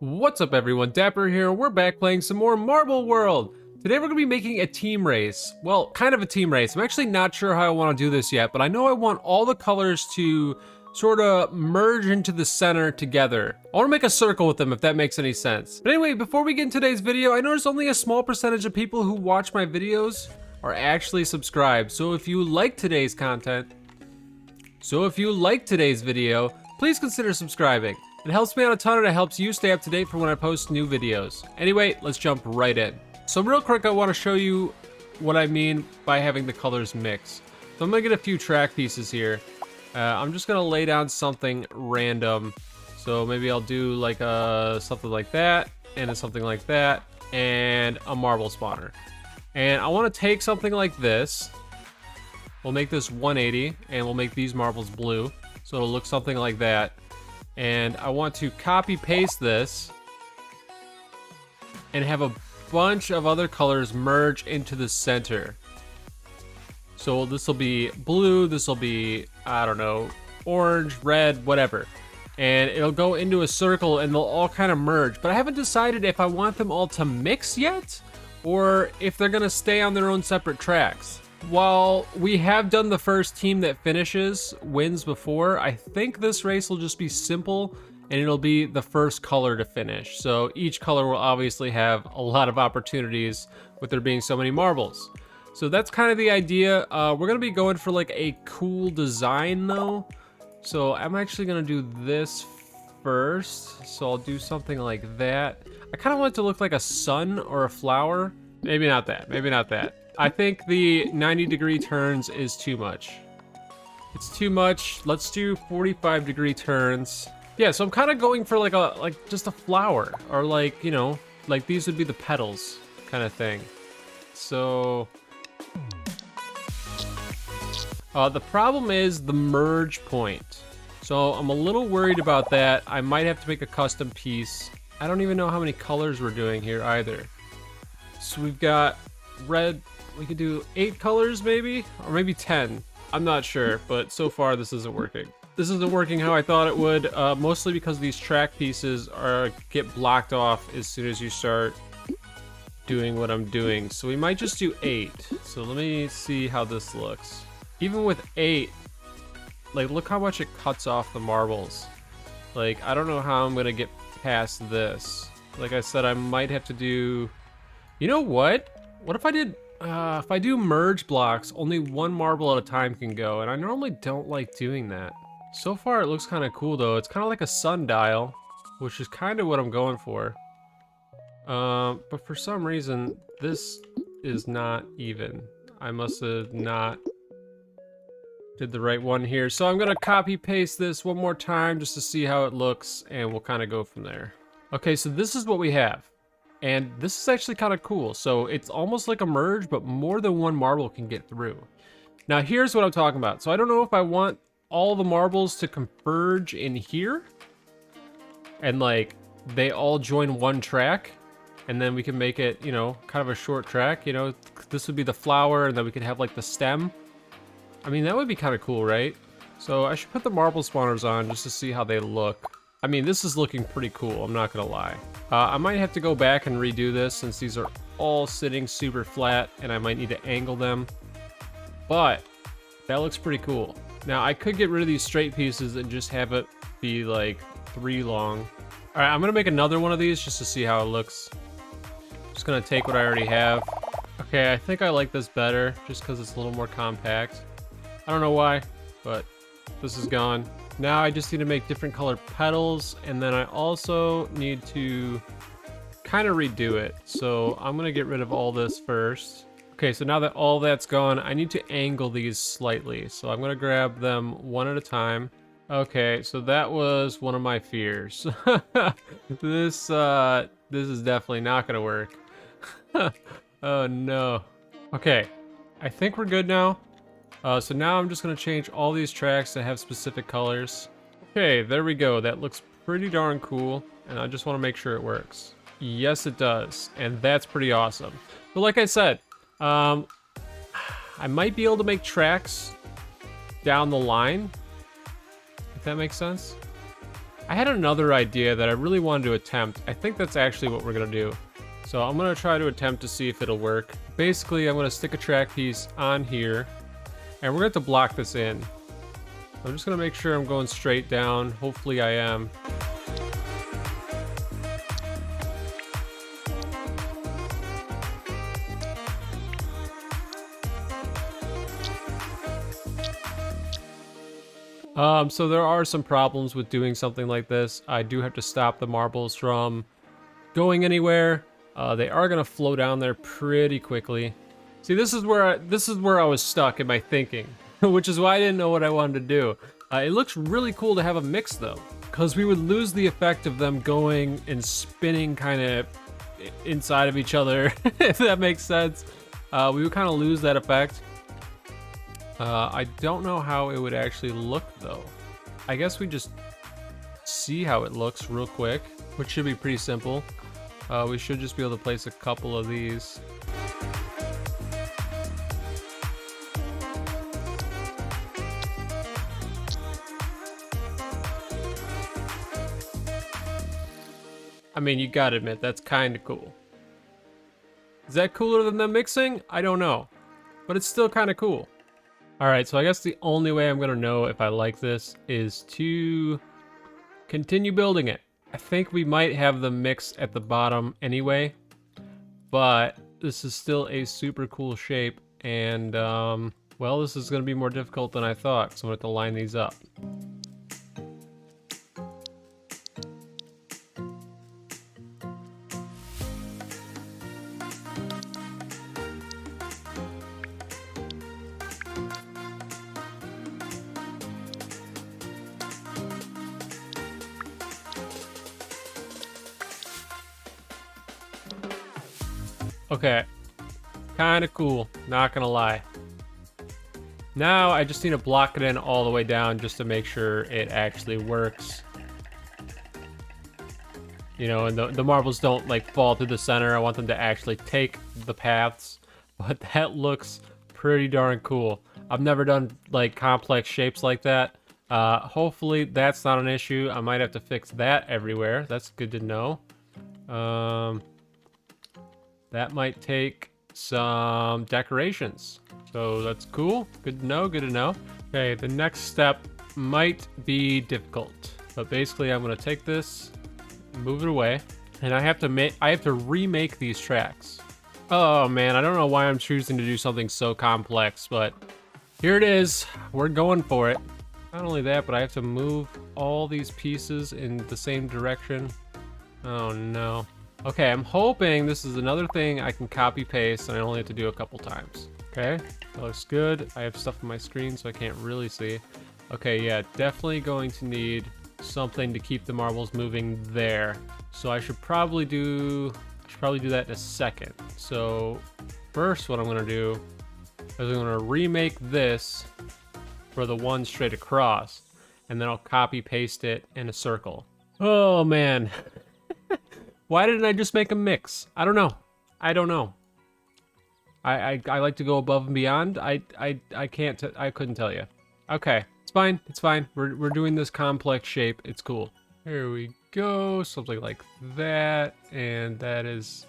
What's up everyone, Dapper here, we're back playing some more Marble World. Today we're going to be making a team race. Well, kind of a team race. I'm actually not sure how I want to do this yet, but I know I want all the colors to sort of merge into the center together. I want to make a circle with them if that makes any sense. But anyway, before we get into today's video, I noticed only a small percentage of people who watch my videos are actually subscribed. So if you like today's video, please consider subscribing. It helps me out a ton and it helps you stay up to date for when I post new videos. Anyway, let's jump right in. So real quick, I want to show you what I mean by having the colors mix. So I'm gonna get a few track pieces here. I'm just gonna lay down something random. So maybe I'll do like something like that, and something like that, and a marble spawner. And I want to take something like this. We'll make this 180, and we'll make these marbles blue. So it'll look something like that. And I want to copy paste this and have a bunch of other colors merge into the center. So this will be blue, this will be, I don't know, orange, red, whatever. And it'll go into a circle and they'll all kind of merge. But I haven't decided if I want them all to mix yet or if they're gonna stay on their own separate tracks. While we have done the first team that finishes wins before, I think this race will just be simple and it'll be the first color to finish. So each color will obviously have a lot of opportunities with there being so many marbles. So that's kind of the idea. We're gonna be going for like a cool design though. So I'm actually gonna do this first. So I'll do something like that. I kind of want it to look like a sun or a flower. Maybe not that, maybe not that. I think the 90-degree turns is too much. It's too much. Let's do 45-degree turns. Yeah, so I'm kind of going for like just a flower, or like, you know, like these would be the petals kind of thing. So the problem is the merge point. So I'm a little worried about that. I might have to make a custom piece. I don't even know how many colors we're doing here either. So we've got red. We could do 8 colors maybe, or maybe 10. I'm not sure, but so far this isn't working. This isn't working how I thought it would, mostly because these track pieces get blocked off as soon as you start doing what I'm doing. So we might just do 8. So let me see how this looks. Even with 8, like look how much it cuts off the marbles. Like I don't know how I'm gonna get past this. Like I said, I might have to do, you know what? What if I did, if I do merge blocks, only one marble at a time can go, and I normally don't like doing that. So far it looks kind of cool though. It's kind of like a sundial, which is kind of what I'm going for. But for some reason, this is not even. I must have not did the right one here. So I'm gonna copy paste this one more time just to see how it looks, and we'll kind of go from there. Okay, so this is what we have. And this is actually kind of cool. So it's almost like a merge, but more than one marble can get through. Now here's what I'm talking about. So I don't know if I want all the marbles to converge in here and like they all join one track, and then we can make it, you know, kind of a short track. You know, this would be the flower, and then we could have like the stem. I mean, that would be kind of cool, right? So I should put the marble spawners on just to see how they look. I mean, this is looking pretty cool, I'm not gonna lie. I might have to go back and redo this since these are all sitting super flat and I might need to angle them. But that looks pretty cool. Now I could get rid of these straight pieces and just have it be like 3 long. All right, I'm gonna make another one of these just to see how it looks. Just gonna take what I already have. Okay, I think I like this better just because it's a little more compact. I don't know why, but this is gone. Now I just need to make different colored petals, and then I also need to kind of redo it. So I'm gonna get rid of all this first. Okay, so now that all that's gone, I need to angle these slightly. So I'm gonna grab them one at a time. Okay, so that was one of my fears. This is definitely not gonna work. Oh no. Okay, I think we're good now. So now I'm just gonna change all these tracks to have specific colors. Okay, there we go. That looks pretty darn cool, and I just want to make sure it works. Yes, it does, and that's pretty awesome. But like I said, I might be able to make tracks down the line, if that makes sense. I had another idea that I really wanted to attempt. I think that's actually what we're gonna do. So I'm gonna try to attempt to see if it'll work. Basically, I'm gonna stick a track piece on here, and we're gonna have to block this in. I'm just gonna make sure I'm going straight down. Hopefully I am. So there are some problems with doing something like this. I do have to stop the marbles from going anywhere. They are gonna flow down there pretty quickly. See, this is where I was stuck in my thinking, which is why I didn't know what I wanted to do. It looks really cool to have a mix though, because we would lose the effect of them going and spinning kind of inside of each other, if that makes sense. We would kind of lose that effect. I don't know how it would actually look though. I guess we just see how it looks real quick, which should be pretty simple. We should just be able to place a couple of these. I mean, you gotta admit, that's kind of cool. Is that cooler than them mixing? I don't know, but it's still kind of cool. All right, so I guess the only way I'm gonna know if I like this is to continue building it. I think we might have the mix at the bottom anyway, but this is still a super cool shape, and well, this is gonna be more difficult than I thought, so I'm gonna have to line these up. Okay, kind of cool, not gonna lie. Now I just need to block it in all the way down just to make sure it actually works. You know, and the marbles don't like fall through the center. I want them to actually take the paths, but that looks pretty darn cool. I've never done like complex shapes like that. Hopefully that's not an issue. I might have to fix that everywhere. That's good to know. That might take some decorations. So that's cool. Good to know, good to know. Okay, the next step might be difficult. But basically I'm gonna take this, move it away, and I have to remake these tracks. Oh man, I don't know why I'm choosing to do something so complex, but here it is. We're going for it. Not only that, but I have to move all these pieces in the same direction. Oh no. Okay, I'm hoping this is another thing I can copy paste and I only have to do a couple times. Okay, that looks good. I have stuff on my screen so I can't really see. Okay, yeah, definitely going to need something to keep the marbles moving there. So I should probably do that in a second. So first what I'm gonna do is I'm gonna remake this for the one straight across, and then I'll copy paste it in a circle. Oh man. Why didn't I just make a mix? I don't know. I don't know. I like to go above and beyond. I couldn't tell you. Okay, it's fine. It's fine. We're doing this complex shape. It's cool. Here we go. Something like that. And that is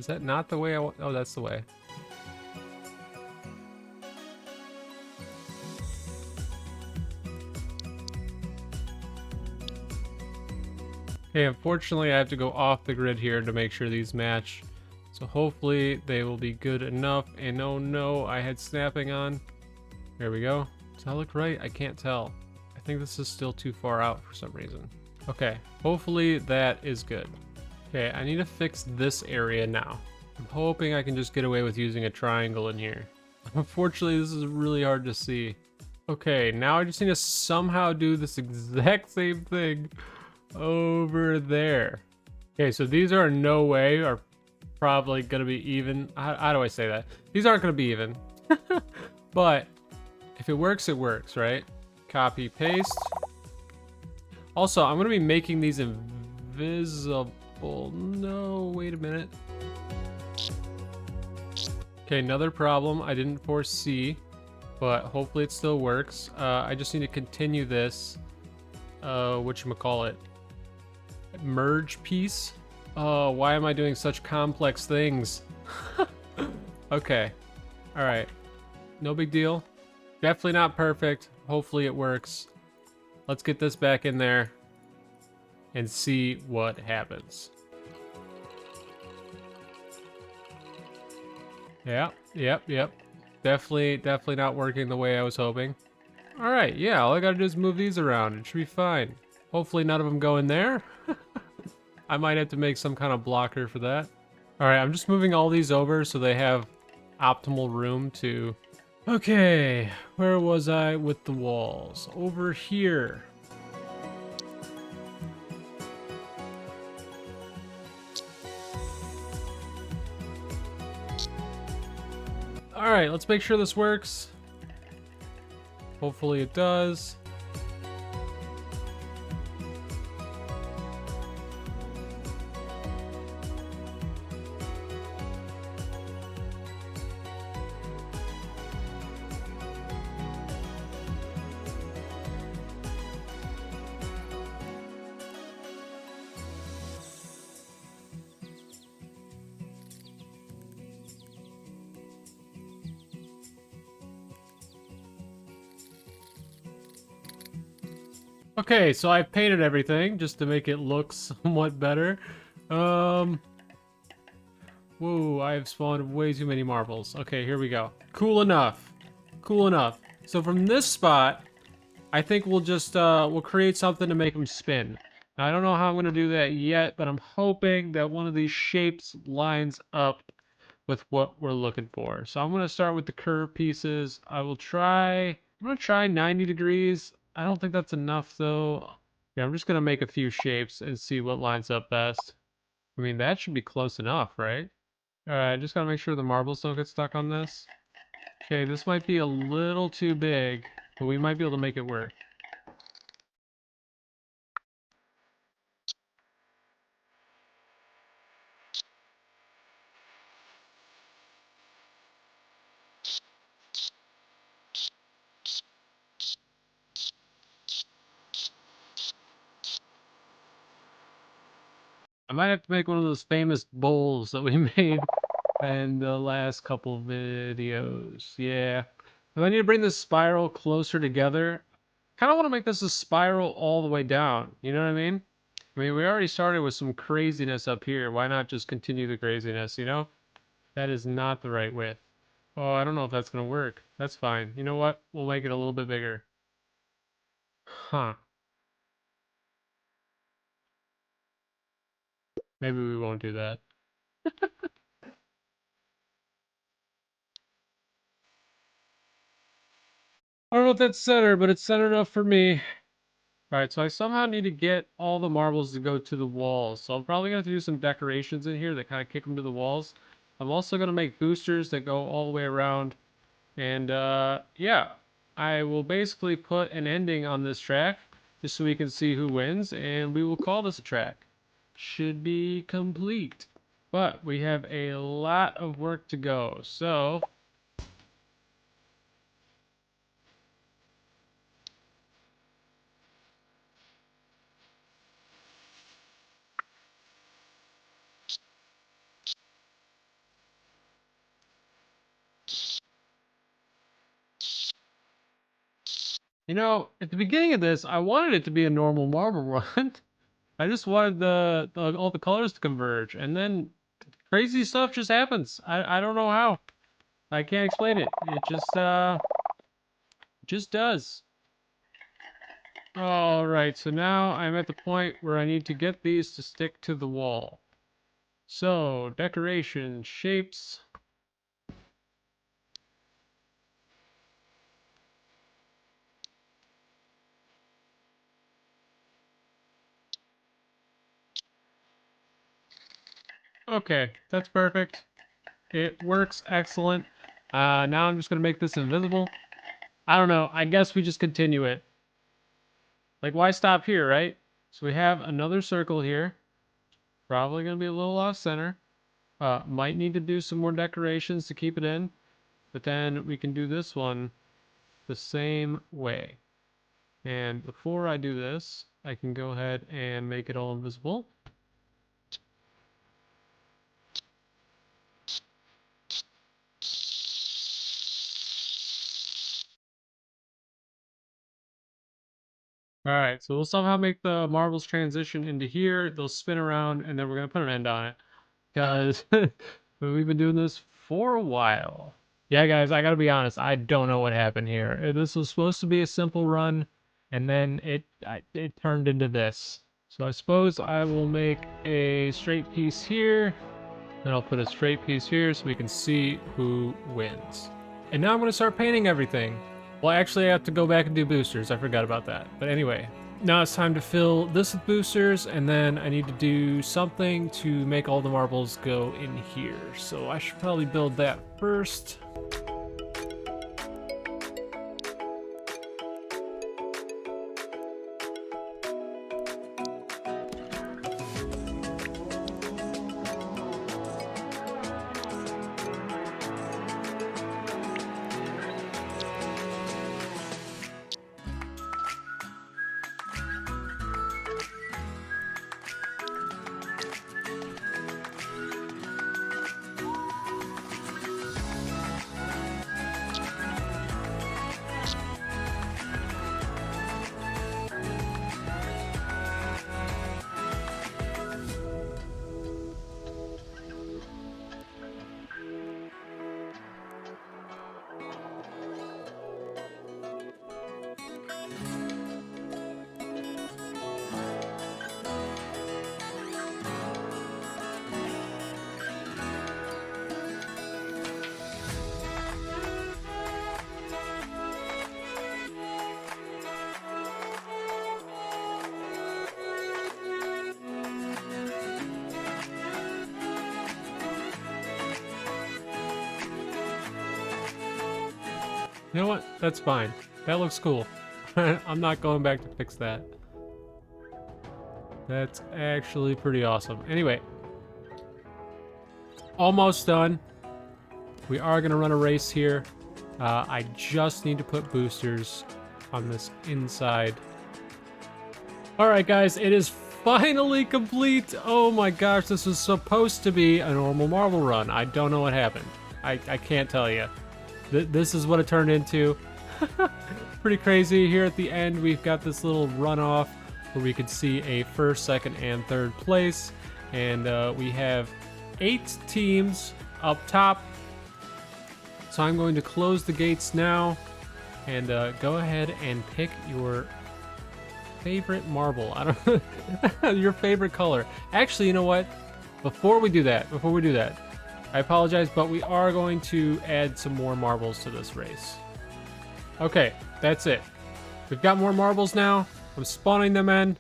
that not the way I want? Oh, that's the way. Okay, unfortunately I have to go off the grid here to make sure these match. So hopefully they will be good enough. And oh no, I had snapping on. There we go. Does that look right? I can't tell. I think this is still too far out for some reason. Okay, hopefully that is good. Okay, I need to fix this area now. I'm hoping I can just get away with using a triangle in here. Unfortunately, this is really hard to see. Okay, now I just need to somehow do this exact same thing over there. Okay, so these are no way are probably gonna be even. How do I say that? These aren't gonna be even. But if it works, right? Copy, paste. Also, I'm gonna be making these invisible. No, wait a minute. Okay, another problem I didn't foresee, but hopefully it still works. I just need to continue this whatchamacallit, merge piece. Oh, why am I doing such complex things? Okay. All right. No big deal. Definitely not perfect. Hopefully it works. Let's get this back in there and see what happens. Yep. Definitely not working the way I was hoping. All right, yeah, all I gotta do is move these around. It should be fine. Hopefully none of them go in there. I might have to make some kind of blocker for that. All right, I'm just moving all these over so they have optimal room to... Okay, where was I with the walls? Over here. All right, let's make sure this works. Hopefully it does. Okay, so I've painted everything just to make it look somewhat better. Whoa, I've spawned way too many marbles. Okay, here we go. Cool enough. Cool enough. So from this spot, I think we'll just, we'll create something to make them spin. Now, I don't know how I'm going to do that yet, but I'm hoping that one of these shapes lines up with what we're looking for. So I'm going to start with the curve pieces. I'm going to try 90 degrees. I don't think that's enough though. Yeah, I'm just going to make a few shapes and see what lines up best. I mean, that should be close enough, right? All right, just got to make sure the marbles don't get stuck on this. Okay, this might be a little too big, but we might be able to make it work. I might have to make one of those famous bowls that we made in the last couple videos. Yeah. If I need to bring this spiral closer together, kind of want to make this a spiral all the way down. You know what I mean? I mean, we already started with some craziness up here. Why not just continue the craziness, you know? That is not the right width. Oh, I don't know if that's going to work. That's fine. You know what? We'll make it a little bit bigger. Huh. Maybe we won't do that. I don't know if that's center, but it's center enough for me. Alright, so I somehow need to get all the marbles to go to the walls. So I'm probably going to do some decorations in here that kind of kick them to the walls. I'm also going to make boosters that go all the way around. And yeah, I will basically put an ending on this track just so we can see who wins. And we will call this a track. Should be complete. But we have a lot of work to go. So you know, at the beginning of this, I wanted it to be a normal marble run. I just wanted all the colors to converge, and then crazy stuff just happens. I don't know how. I can't explain it. It just does. All right, so now I'm at the point where I need to get these to stick to the wall. So, decoration, shapes. Okay, that's perfect. It works excellent. Now I'm just gonna make this invisible. I don't know. I guess we just continue it. Like, why stop here, right? So we have another circle here. Probably gonna be a little off center. Might need to do some more decorations to keep it in, but then we can do this one the same way. And before I do this, I can go ahead and make it all invisible. All right, so we'll somehow make the marbles transition into here. They'll spin around, and then we're gonna put an end on it, because we've been doing this for a while. Yeah, guys, I gotta be honest. I don't know what happened here. This was supposed to be a simple run, and then it turned into this. So I suppose I will make a straight piece here. Then I'll put a straight piece here so we can see who wins. And now I'm going to start painting everything. Well, actually, I have to go back and do boosters. I forgot about that. But anyway, now it's time to fill this with boosters, and then I need to do something to make all the marbles go in here. So I should probably build that first. You know what? That's fine. That looks cool. I'm not going back to fix that. That's actually pretty awesome. Anyway. Almost done. We are going to run a race here. I just need to put boosters on this inside. Alright guys, it is finally complete. Oh my gosh, this was supposed to be a normal marble run. I don't know what happened. I can't tell you. This is what it turned into. Pretty crazy. Here at the end, we've got this little runoff where we could see a first, second, and third place. And we have 8 teams up top. So I'm going to close the gates now and go ahead and pick your favorite marble. I don't your favorite color. Actually, you know what? Before we do that, I apologize, but we are going to add some more marbles to this race. Okay, that's it. We've got more marbles now. I'm spawning them in.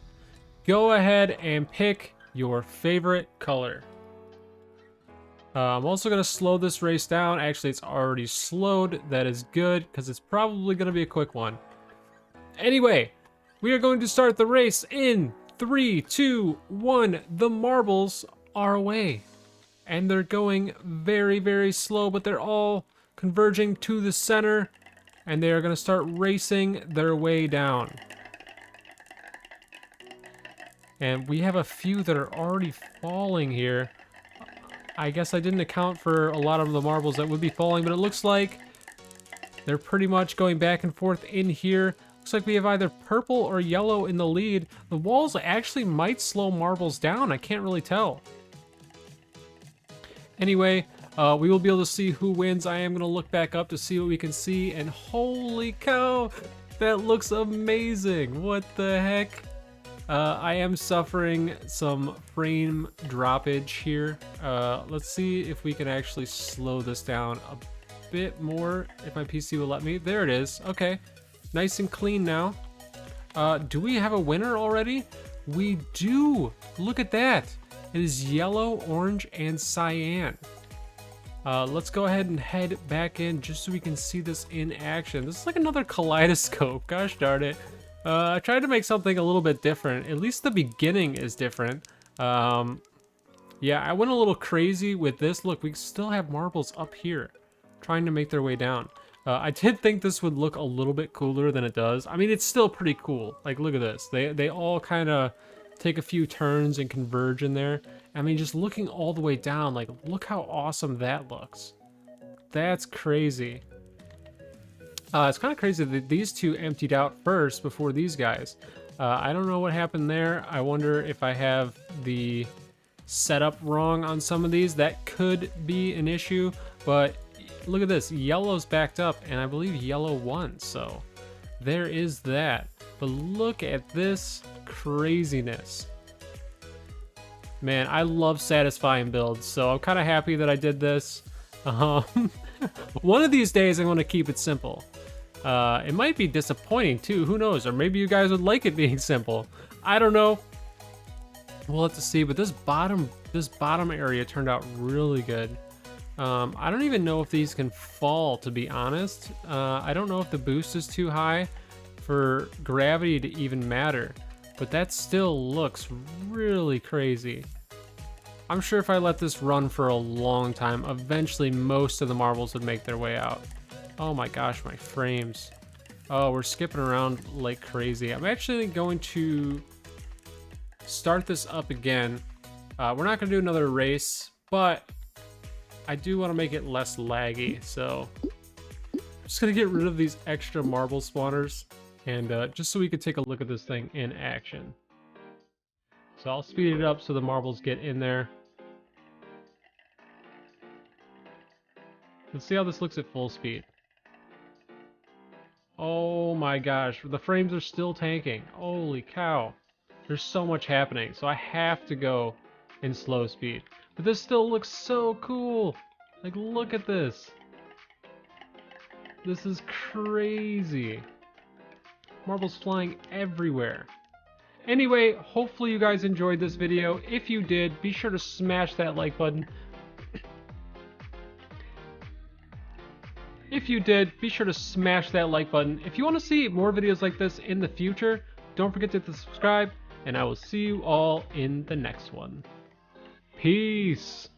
Go ahead and pick your favorite color. I'm also going to slow this race down. Actually, it's already slowed. That is good, because it's probably going to be a quick one. Anyway, we are going to start the race in 3, 2, 1. The marbles are away. And they're going very, very slow, but they're all converging to the center, and they are going to start racing their way down. And we have a few that are already falling here. I guess I didn't account for a lot of the marbles that would be falling, but it looks like they're pretty much going back and forth in here. Looks like we have either purple or yellow in the lead. The walls actually might slow marbles down. I can't really tell. Anyway, we will be able to see who wins. I am going to look back up to see what we can see, and holy cow, that looks amazing. What the heck? I am suffering some frame droppage here. Let's see if we can actually slow this down a bit more, if my PC will let me. There it is. Okay, nice and clean now. Do we have a winner already? We do. Look at that. It is yellow, orange, and cyan. Let's go ahead and head back in just so we can see this in action. This is like another kaleidoscope. Gosh darn it. I tried to make something a little bit different. At least the beginning is different. Yeah, I went a little crazy with this. Look, we still have marbles up here trying to make their way down. I did think this would look a little bit cooler than it does. I mean, it's still pretty cool. Like, look at this. They all kind of take a few turns and converge in there. I mean, just looking all the way down, like, look how awesome that looks. That's crazy. It's kind of crazy that these two emptied out first before these guys. I don't know what happened there. I wonder if I have the setup wrong on some of these. That could be an issue, but look at this. Yellow's backed up, and I believe yellow won, so there is that. But look at this craziness. Man, I love satisfying builds, so I'm kind of happy that I did this. One of these days, I'm going to keep it simple. It might be disappointing too, who knows? Or maybe you guys would like it being simple. I don't know. We'll have to see, but this bottom area turned out really good. I don't even know if these can fall, to be honest. I don't know if the boost is too high for gravity to even matter, but that still looks really crazy. I'm sure if I let this run for a long time, eventually most of the marbles would make their way out. Oh my gosh, my frames. Oh, we're skipping around like crazy. I'm actually going to start this up again. We're not going to do another race, but I do want to make it less laggy, so I'm just going to get rid of these extra marble spawners, and just so we could take a look at this thing in action. So I'll speed it up so the marbles get in there. Let's see how this looks at full speed. Oh my gosh, the frames are still tanking. Holy cow. There's so much happening, so I have to go in slow speed. But this still looks so cool. Like, look at this. This is crazy. Marbles flying everywhere. Anyway, hopefully you guys enjoyed this video. If you did, be sure to smash that like button. If you did, be sure to smash that like button. If you want to see more videos like this in the future, don't forget to subscribe, and I will see you all in the next one. Peace!